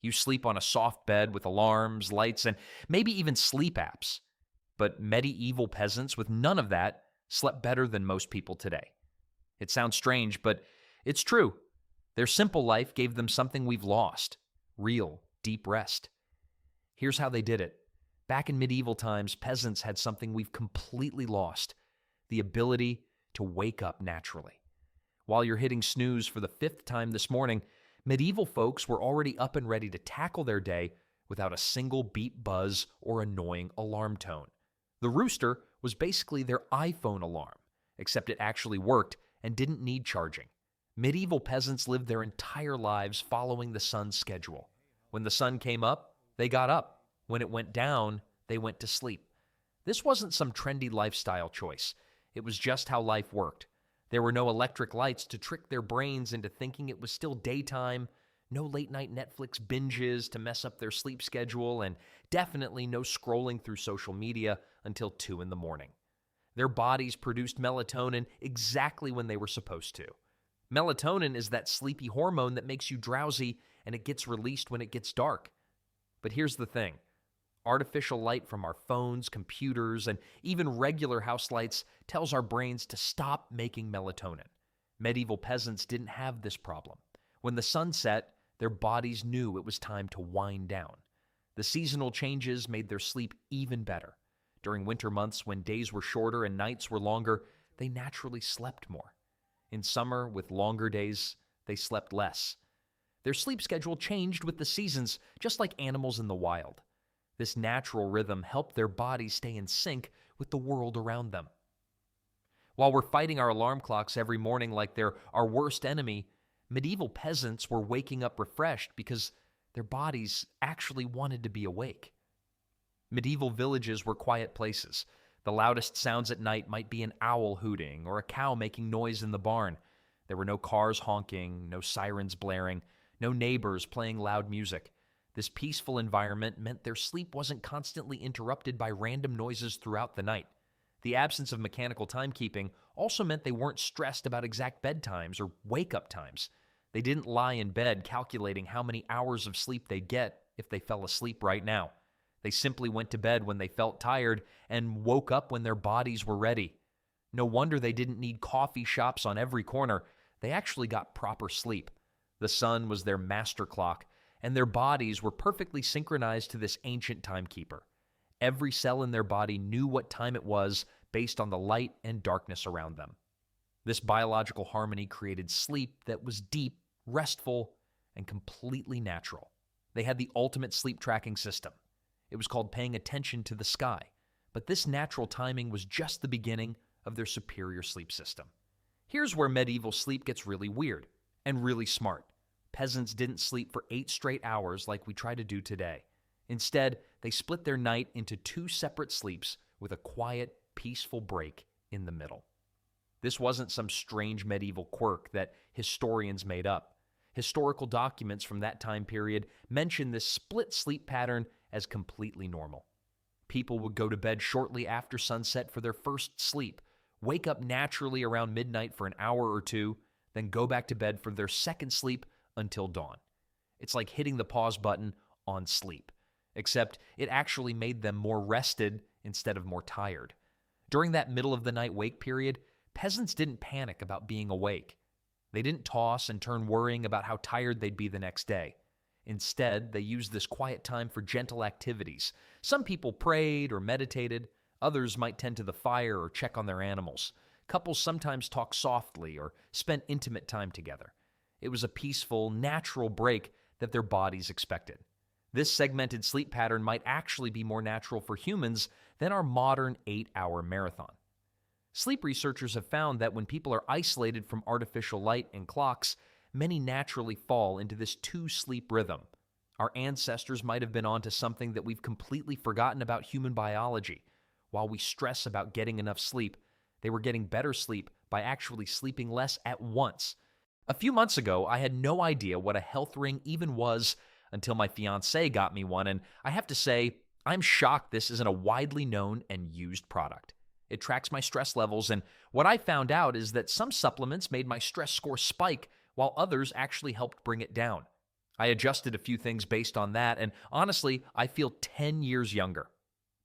You sleep on a soft bed with alarms, lights, and maybe even sleep apps. But medieval peasants with none of that slept better than most people today. It sounds strange, but it's true. Their simple life gave them something we've lost: real, deep rest. Here's how they did it. Back in medieval times, peasants had something we've completely lost: the ability to wake up naturally. While you're hitting snooze for the 5th time this morning, medieval folks were already up and ready to tackle their day without a single beep buzz or annoying alarm tone. The rooster was basically their iPhone alarm, except it actually worked and didn't need charging. Medieval peasants lived their entire lives following the sun's schedule. When the sun came up, they got up. When it went down, they went to sleep. This wasn't some trendy lifestyle choice. It was just how life worked. There were no electric lights to trick their brains into thinking it was still daytime, no late-night Netflix binges to mess up their sleep schedule, and definitely no scrolling through social media until 2 in the morning. Their bodies produced melatonin exactly when they were supposed to. Melatonin is that sleepy hormone that makes you drowsy, and it gets released when it gets dark. But here's the thing. Artificial light from our phones, computers, and even regular house lights tells our brains to stop making melatonin. Medieval peasants didn't have this problem. When the sun set, their bodies knew it was time to wind down. The seasonal changes made their sleep even better. During winter months, when days were shorter and nights were longer, they naturally slept more. In summer, with longer days, they slept less. Their sleep schedule changed with the seasons, just like animals in the wild. This natural rhythm helped their bodies stay in sync with the world around them. While we're fighting our alarm clocks every morning like they're our worst enemy, medieval peasants were waking up refreshed because their bodies actually wanted to be awake. Medieval villages were quiet places. The loudest sounds at night might be an owl hooting or a cow making noise in the barn. There were no cars honking, no sirens blaring, no neighbors playing loud music. This peaceful environment meant their sleep wasn't constantly interrupted by random noises throughout the night. The absence of mechanical timekeeping also meant they weren't stressed about exact bedtimes or wake-up times. They didn't lie in bed calculating how many hours of sleep they'd get if they fell asleep right now. They simply went to bed when they felt tired and woke up when their bodies were ready. No wonder they didn't need coffee shops on every corner. They actually got proper sleep. The sun was their master clock, and their bodies were perfectly synchronized to this ancient timekeeper. Every cell in their body knew what time it was based on the light and darkness around them. This biological harmony created sleep that was deep, restful, and completely natural. They had the ultimate sleep tracking system. It was called paying attention to the sky, but this natural timing was just the beginning of their superior sleep system. Here's where medieval sleep gets really weird and really smart. Peasants didn't sleep for 8 straight hours like we try to do today. Instead, they split their night into 2 separate sleeps with a quiet, peaceful break in the middle. This wasn't some strange medieval quirk that historians made up. Historical documents from that time period mention this split sleep pattern as completely normal. People would go to bed shortly after sunset for their first sleep, wake up naturally around midnight for an hour or 2, then go back to bed for their second sleep until dawn. It's like hitting the pause button on sleep, except it actually made them more rested instead of more tired. During that middle of the night wake period, peasants didn't panic about being awake. They didn't toss and turn worrying about how tired they'd be the next day. Instead, they used this quiet time for gentle activities. Some people prayed or meditated. Others might tend to the fire or check on their animals. Couples sometimes talked softly or spent intimate time together. It was a peaceful, natural break that their bodies expected. This segmented sleep pattern might actually be more natural for humans than our modern 8-hour marathon. Sleep researchers have found that when people are isolated from artificial light and clocks, many naturally fall into this 2-sleep rhythm. Our ancestors might have been onto something that we've completely forgotten about human biology. While we stress about getting enough sleep, they were getting better sleep by actually sleeping less at once. A few months ago, I had no idea what a health ring even was until my fiancée got me one, and I have to say, I'm shocked this isn't a widely known and used product. It tracks my stress levels, and what I found out is that some supplements made my stress score spike, while others actually helped bring it down. I adjusted a few things based on that, and honestly, I feel 10 years younger.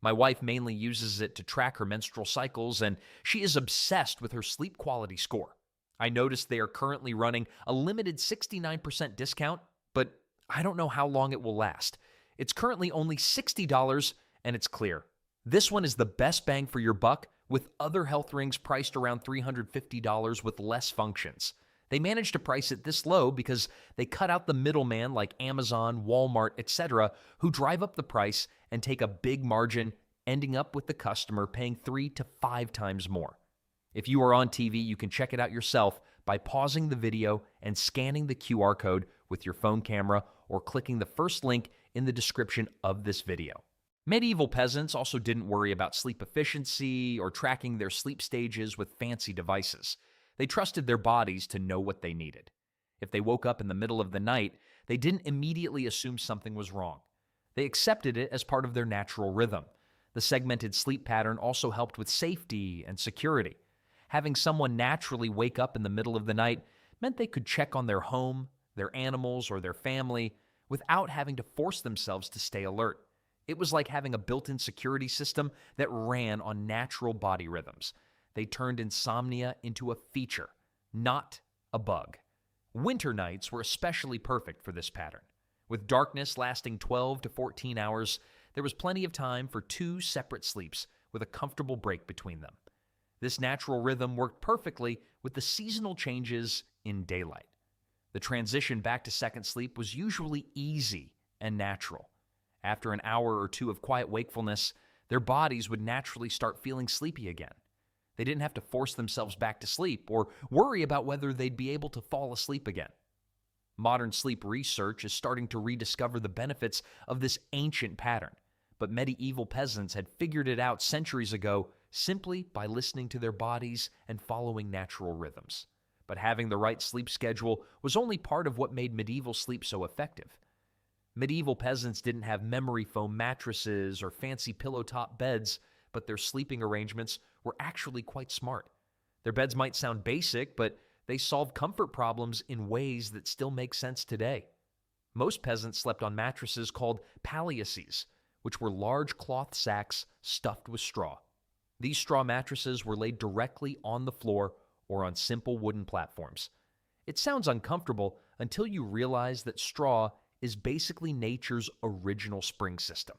My wife mainly uses it to track her menstrual cycles, and she is obsessed with her sleep quality score. I noticed they are currently running a limited 69% discount, but I don't know how long it will last. It's currently only $60, and it's clear. This one is the best bang for your buck, with other health rings priced around $350 with less functions. They managed to price it this low because they cut out the middleman like Amazon, Walmart, etc., who drive up the price and take a big margin, ending up with the customer paying 3 to 5 times more. If you are on TV, you can check it out yourself by pausing the video and scanning the QR code with your phone camera or clicking the first link in the description of this video. Medieval peasants also didn't worry about sleep efficiency or tracking their sleep stages with fancy devices. They trusted their bodies to know what they needed. If they woke up in the middle of the night, they didn't immediately assume something was wrong. They accepted it as part of their natural rhythm. The segmented sleep pattern also helped with safety and security. Having someone naturally wake up in the middle of the night meant they could check on their home, their animals, or their family without having to force themselves to stay alert. It was like having a built-in security system that ran on natural body rhythms. They turned insomnia into a feature, not a bug. Winter nights were especially perfect for this pattern. With darkness lasting 12 to 14 hours, there was plenty of time for 2 separate sleeps with a comfortable break between them. This natural rhythm worked perfectly with the seasonal changes in daylight. The transition back to second sleep was usually easy and natural. After an hour or 2 of quiet wakefulness, their bodies would naturally start feeling sleepy again. They didn't have to force themselves back to sleep or worry about whether they'd be able to fall asleep again. Modern sleep research is starting to rediscover the benefits of this ancient pattern, but medieval peasants had figured it out centuries ago simply by listening to their bodies and following natural rhythms. But having the right sleep schedule was only part of what made medieval sleep so effective. Medieval peasants didn't have memory foam mattresses or fancy pillow-top beds, but their sleeping arrangements were actually quite smart. Their beds might sound basic, but they solved comfort problems in ways that still make sense today. Most peasants slept on mattresses called palliaces, which were large cloth sacks stuffed with straw. These straw mattresses were laid directly on the floor or on simple wooden platforms. It sounds uncomfortable until you realize that straw is basically nature's original spring system.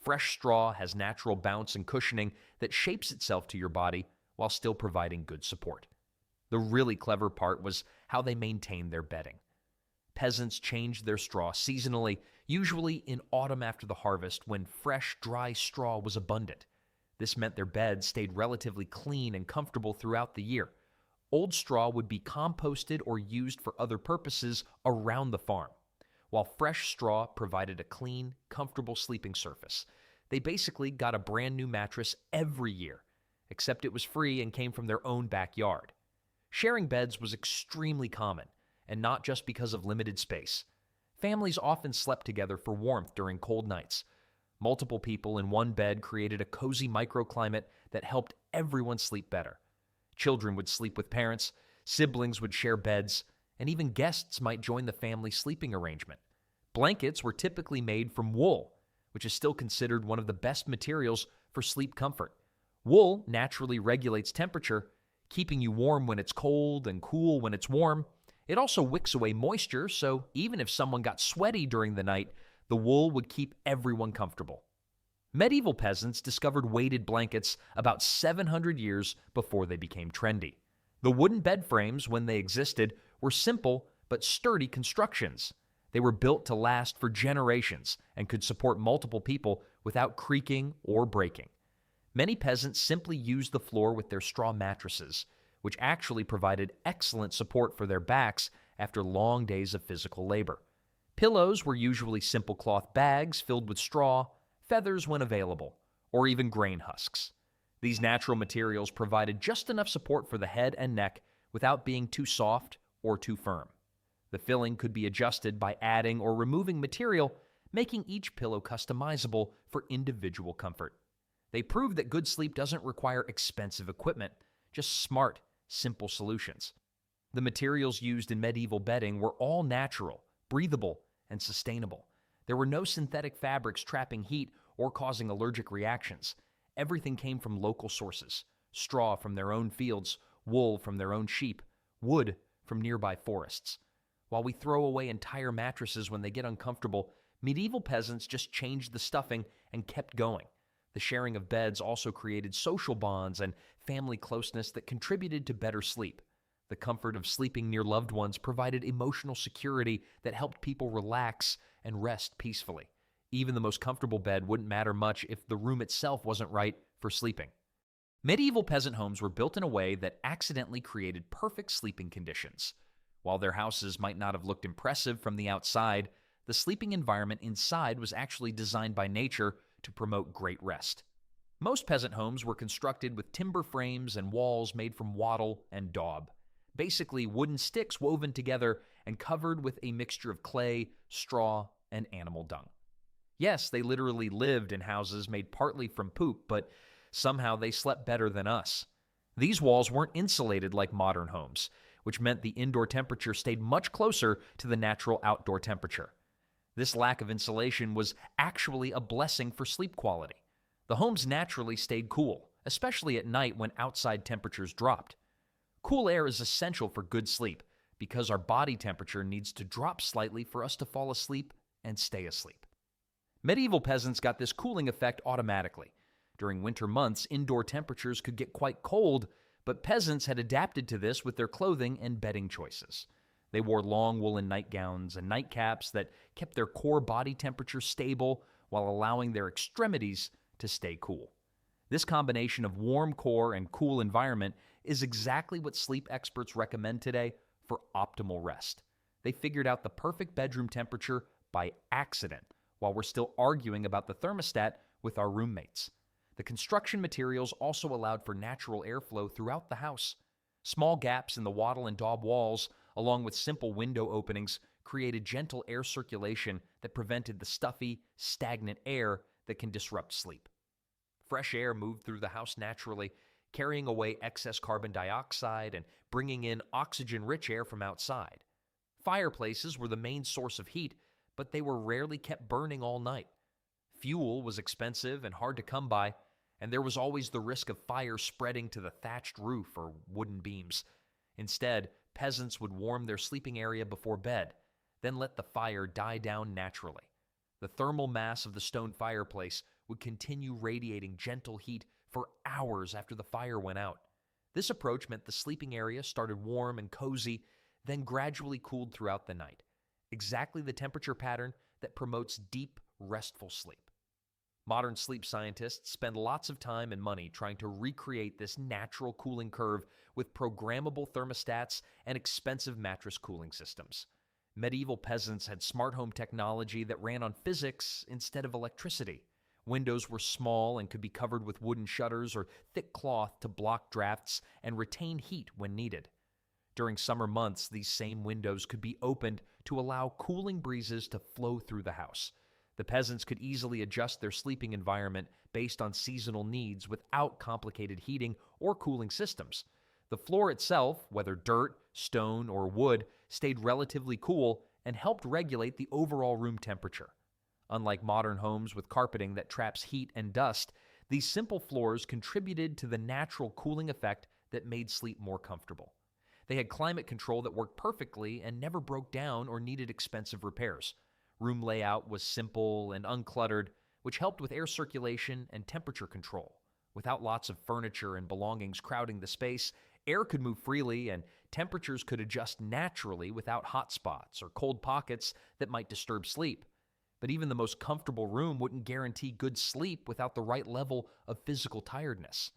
Fresh straw has natural bounce and cushioning that shapes itself to your body while still providing good support. The really clever part was how they maintained their bedding. Peasants changed their straw seasonally, usually in autumn after the harvest when fresh, dry straw was abundant. This meant their beds stayed relatively clean and comfortable throughout the year. Old straw would be composted or used for other purposes around the farm, while fresh straw provided a clean, comfortable sleeping surface. They basically got a brand new mattress every year, except it was free and came from their own backyard. Sharing beds was extremely common, and not just because of limited space. Families often slept together for warmth during cold nights. Multiple people in one bed created a cozy microclimate that helped everyone sleep better. Children would sleep with parents, siblings would share beds, and even guests might join the family sleeping arrangement. Blankets were typically made from wool, which is still considered one of the best materials for sleep comfort. Wool naturally regulates temperature, keeping you warm when it's cold and cool when it's warm. It also wicks away moisture, so even if someone got sweaty during the night, the wool would keep everyone comfortable. Medieval peasants discovered weighted blankets about 700 years before they became trendy. The wooden bed frames, when they existed, were simple but sturdy constructions. They were built to last for generations and could support multiple people without creaking or breaking. Many peasants simply used the floor with their straw mattresses, which actually provided excellent support for their backs after long days of physical labor. Pillows were usually simple cloth bags filled with straw, feathers when available, or even grain husks. These natural materials provided just enough support for the head and neck without being too soft or too firm. The filling could be adjusted by adding or removing material, making each pillow customizable for individual comfort. They proved that good sleep doesn't require expensive equipment, just smart, simple solutions. The materials used in medieval bedding were all natural, breathable, and sustainable. There were no synthetic fabrics trapping heat or causing allergic reactions. Everything came from local sources: straw from their own fields, wool from their own sheep, wood from nearby forests. While we throw away entire mattresses when they get uncomfortable, medieval peasants just changed the stuffing and kept going. The sharing of beds also created social bonds and family closeness that contributed to better sleep. The comfort of sleeping near loved ones provided emotional security that helped people relax and rest peacefully. Even the most comfortable bed wouldn't matter much if the room itself wasn't right for sleeping. Medieval peasant homes were built in a way that accidentally created perfect sleeping conditions. While their houses might not have looked impressive from the outside, the sleeping environment inside was actually designed by nature to promote great rest. Most peasant homes were constructed with timber frames and walls made from wattle and daub, basically wooden sticks woven together and covered with a mixture of clay, straw, and animal dung. Yes, they literally lived in houses made partly from poop, but somehow they slept better than us. These walls weren't insulated like modern homes, which meant the indoor temperature stayed much closer to the natural outdoor temperature. This lack of insulation was actually a blessing for sleep quality. The homes naturally stayed cool, especially at night when outside temperatures dropped. Cool air is essential for good sleep because our body temperature needs to drop slightly for us to fall asleep and stay asleep. Medieval peasants got this cooling effect automatically. During winter months, indoor temperatures could get quite cold, but peasants had adapted to this with their clothing and bedding choices. They wore long woolen nightgowns and nightcaps that kept their core body temperature stable while allowing their extremities to stay cool. This combination of warm core and cool environment is exactly what sleep experts recommend today for optimal rest. They figured out the perfect bedroom temperature by accident while we're still arguing about the thermostat with our roommates. The construction materials also allowed for natural airflow throughout the house. Small gaps in the wattle and daub walls, along with simple window openings, created gentle air circulation that prevented the stuffy, stagnant air that can disrupt sleep. Fresh air moved through the house naturally, carrying away excess carbon dioxide and bringing in oxygen-rich air from outside. Fireplaces were the main source of heat, but they were rarely kept burning all night. Fuel was expensive and hard to come by, and there was always the risk of fire spreading to the thatched roof or wooden beams. Instead, peasants would warm their sleeping area before bed, then let the fire die down naturally. The thermal mass of the stone fireplace would continue radiating gentle heat for hours after the fire went out. This approach meant the sleeping area started warm and cozy, then gradually cooled throughout the night. Exactly the temperature pattern that promotes deep, restful sleep. Modern sleep scientists spend lots of time and money trying to recreate this natural cooling curve with programmable thermostats and expensive mattress cooling systems. Medieval peasants had smart home technology that ran on physics instead of electricity. Windows were small and could be covered with wooden shutters or thick cloth to block drafts and retain heat when needed. During summer months, these same windows could be opened to allow cooling breezes to flow through the house. The peasants could easily adjust their sleeping environment based on seasonal needs without complicated heating or cooling systems. The floor itself, whether dirt, stone, or wood, stayed relatively cool and helped regulate the overall room temperature. Unlike modern homes with carpeting that traps heat and dust, these simple floors contributed to the natural cooling effect that made sleep more comfortable. They had climate control that worked perfectly and never broke down or needed expensive repairs. Room layout was simple and uncluttered, which helped with air circulation and temperature control. Without lots of furniture and belongings crowding the space, air could move freely and temperatures could adjust naturally without hot spots or cold pockets that might disturb sleep. But even the most comfortable room wouldn't guarantee good sleep without the right level of physical tiredness.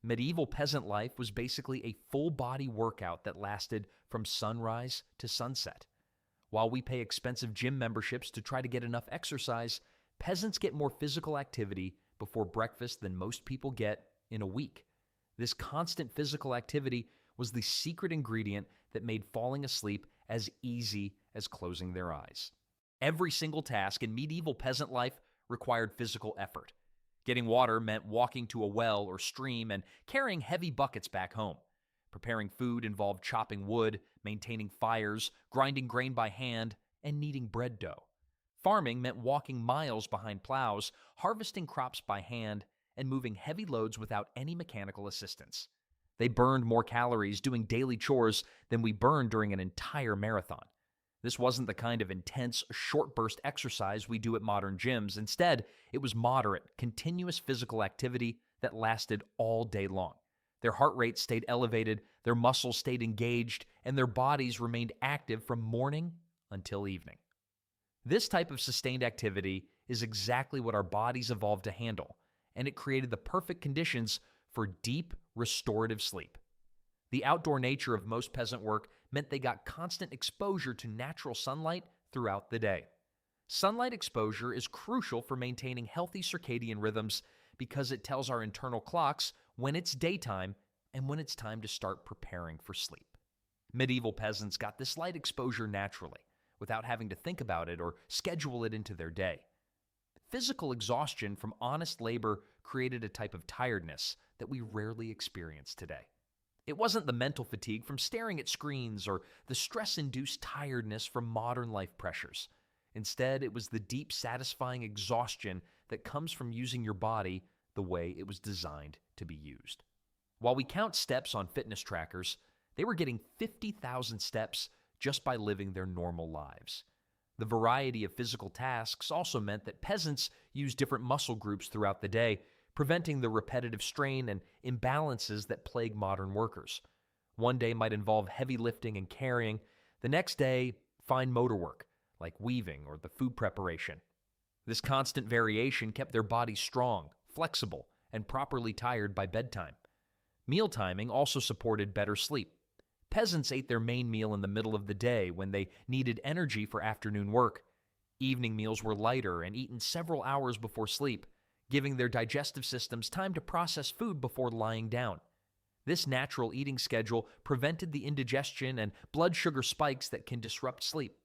Medieval peasant life was basically a full-body workout that lasted from sunrise to sunset. While we pay expensive gym memberships to try to get enough exercise, peasants get more physical activity before breakfast than most people get in a week. This constant physical activity was the secret ingredient that made falling asleep as easy as closing their eyes. Every single task in medieval peasant life required physical effort. Getting water meant walking to a well or stream and carrying heavy buckets back home. Preparing food involved chopping wood, maintaining fires, grinding grain by hand, and kneading bread dough. Farming meant walking miles behind plows, harvesting crops by hand, and moving heavy loads without any mechanical assistance. They burned more calories doing daily chores than we burned during an entire marathon. This wasn't the kind of intense, short-burst exercise we do at modern gyms. Instead, it was moderate, continuous physical activity that lasted all day long. Their heart rate stayed elevated, their muscles stayed engaged, and their bodies remained active from morning until evening. This type of sustained activity is exactly what our bodies evolved to handle, and it created the perfect conditions for deep, restorative sleep. The outdoor nature of most peasant work meant they got constant exposure to natural sunlight throughout the day. Sunlight exposure is crucial for maintaining healthy circadian rhythms because it tells our internal clocks when it's daytime and when it's time to start preparing for sleep. Medieval peasants got this light exposure naturally, without having to think about it or schedule it into their day. Physical exhaustion from honest labor created a type of tiredness that we rarely experience today. It wasn't the mental fatigue from staring at screens or the stress-induced tiredness from modern life pressures. Instead, it was the deep, satisfying exhaustion that comes from using your body the way it was designed to be used. While we count steps on fitness trackers, they were getting 50,000 steps just by living their normal lives. The variety of physical tasks also meant that peasants used different muscle groups throughout the day, preventing the repetitive strain and imbalances that plague modern workers. One day might involve heavy lifting and carrying, the next day, fine motor work, like weaving or the food preparation. This constant variation kept their bodies strong, flexible, and properly tired by bedtime. Meal timing also supported better sleep. Peasants ate their main meal in the middle of the day when they needed energy for afternoon work. Evening meals were lighter and eaten several hours before sleep, giving their digestive systems time to process food before lying down. This natural eating schedule prevented the indigestion and blood sugar spikes that can disrupt sleep.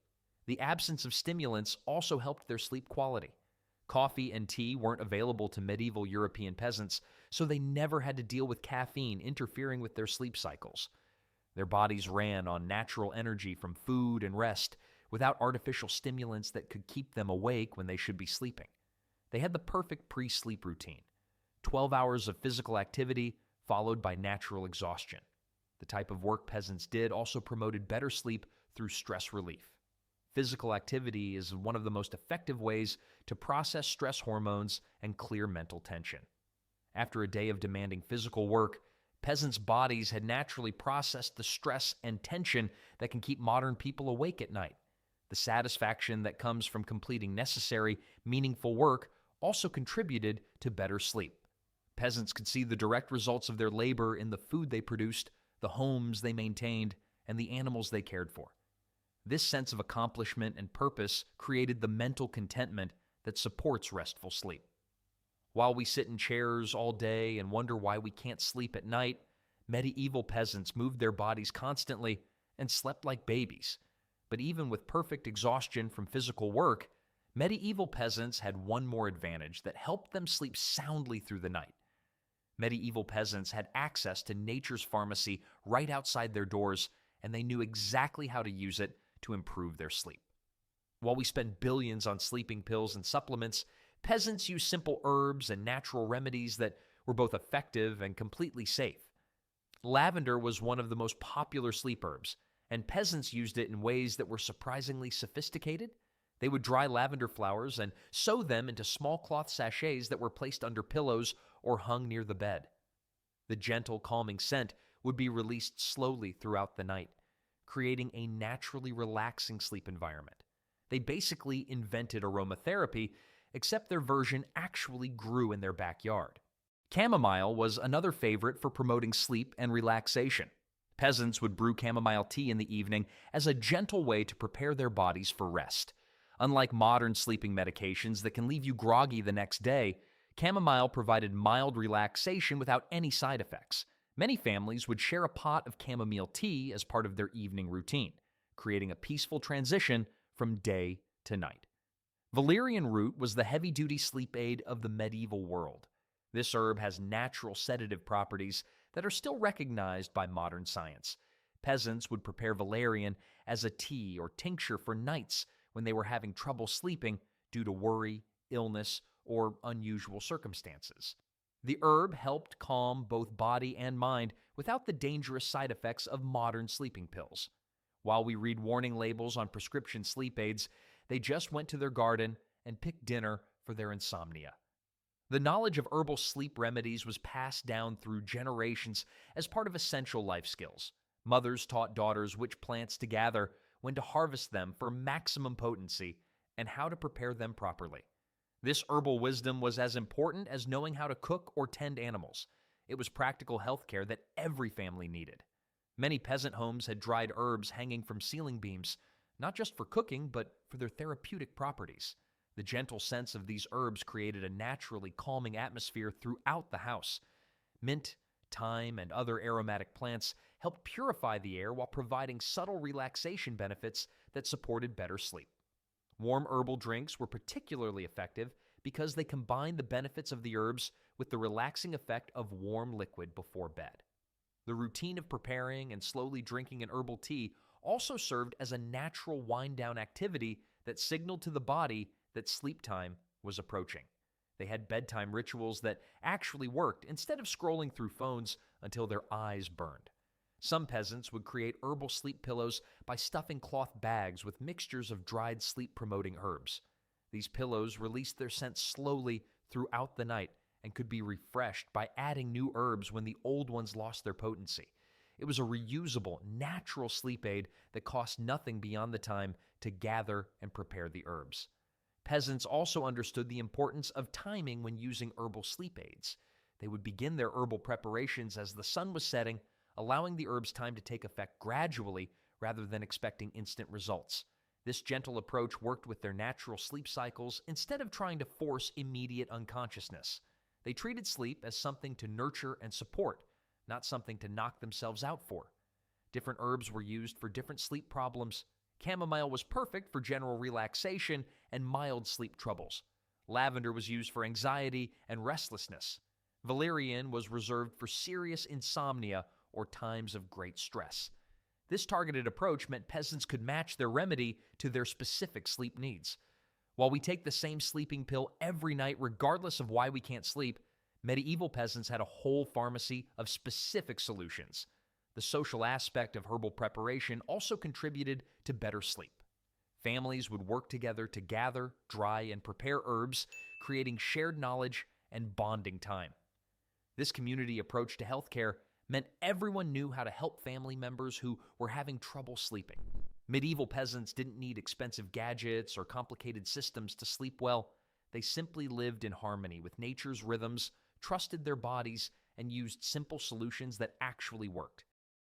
The absence of stimulants also helped their sleep quality. Coffee and tea weren't available to medieval European peasants, so they never had to deal with caffeine interfering with their sleep cycles. Their bodies ran on natural energy from food and rest, without artificial stimulants that could keep them awake when they should be sleeping. They had the perfect pre-sleep routine: 12 hours of physical activity followed by natural exhaustion. The type of work peasants did also promoted better sleep through stress relief. Physical activity is one of the most effective ways to process stress hormones and clear mental tension. After a day of demanding physical work, peasants' bodies had naturally processed the stress and tension that can keep modern people awake at night. The satisfaction that comes from completing necessary, meaningful work also contributed to better sleep. Peasants could see the direct results of their labor in the food they produced, the homes they maintained, and the animals they cared for. This sense of accomplishment and purpose created the mental contentment that supports restful sleep. While we sit in chairs all day and wonder why we can't sleep at night, medieval peasants moved their bodies constantly and slept like babies. But even with perfect exhaustion from physical work, medieval peasants had one more advantage that helped them sleep soundly through the night. Medieval peasants had access to nature's pharmacy right outside their doors, and they knew exactly how to use it to improve their sleep. While we spend billions on sleeping pills and supplements, peasants used simple herbs and natural remedies that were both effective and completely safe. Lavender was one of the most popular sleep herbs, and peasants used it in ways that were surprisingly sophisticated. They would dry lavender flowers and sew them into small cloth sachets that were placed under pillows or hung near the bed. The gentle, calming scent would be released slowly throughout the night, creating a naturally relaxing sleep environment. They basically invented aromatherapy, except their version actually grew in their backyard. Chamomile was another favorite for promoting sleep and relaxation. Peasants would brew chamomile tea in the evening as a gentle way to prepare their bodies for rest. Unlike modern sleeping medications that can leave you groggy the next day, chamomile provided mild relaxation without any side effects. Many families would share a pot of chamomile tea as part of their evening routine, creating a peaceful transition from day to night. Valerian root was the heavy-duty sleep aid of the medieval world. This herb has natural sedative properties that are still recognized by modern science. Peasants would prepare valerian as a tea or tincture for nights when they were having trouble sleeping due to worry, illness, or unusual circumstances. The herb helped calm both body and mind without the dangerous side effects of modern sleeping pills. While we read warning labels on prescription sleep aids, they just went to their garden and picked dinner for their insomnia. The knowledge of herbal sleep remedies was passed down through generations as part of essential life skills. Mothers taught daughters which plants to gather, when to harvest them for maximum potency, and how to prepare them properly. This herbal wisdom was as important as knowing how to cook or tend animals. It was practical health care that every family needed. Many peasant homes had dried herbs hanging from ceiling beams, not just for cooking, but for their therapeutic properties. The gentle scents of these herbs created a naturally calming atmosphere throughout the house. Mint, thyme, and other aromatic plants helped purify the air while providing subtle relaxation benefits that supported better sleep. Warm herbal drinks were particularly effective because they combined the benefits of the herbs with the relaxing effect of warm liquid before bed. The routine of preparing and slowly drinking an herbal tea also served as a natural wind-down activity that signaled to the body that sleep time was approaching. They had bedtime rituals that actually worked instead of scrolling through phones until their eyes burned. Some peasants would create herbal sleep pillows by stuffing cloth bags with mixtures of dried sleep-promoting herbs. These pillows released their scent slowly throughout the night and could be refreshed by adding new herbs when the old ones lost their potency. It was a reusable, natural sleep aid that cost nothing beyond the time to gather and prepare the herbs. Peasants also understood the importance of timing when using herbal sleep aids. They would begin their herbal preparations as the sun was setting, allowing the herbs time to take effect gradually rather than expecting instant results. This gentle approach worked with their natural sleep cycles instead of trying to force immediate unconsciousness. They treated sleep as something to nurture and support, not something to knock themselves out for. Different herbs were used for different sleep problems. Chamomile was perfect for general relaxation and mild sleep troubles. Lavender was used for anxiety and restlessness. Valerian was reserved for serious insomnia or times of great stress. This targeted approach meant peasants could match their remedy to their specific sleep needs. While we take the same sleeping pill every night regardless of why we can't sleep, medieval peasants had a whole pharmacy of specific solutions. The social aspect of herbal preparation also contributed to better sleep. Families would work together to gather, dry, and prepare herbs, creating shared knowledge and bonding time. This community approach to healthcare meant everyone knew how to help family members who were having trouble sleeping. Medieval peasants didn't need expensive gadgets or complicated systems to sleep well. They simply lived in harmony with nature's rhythms, trusted their bodies, and used simple solutions that actually worked.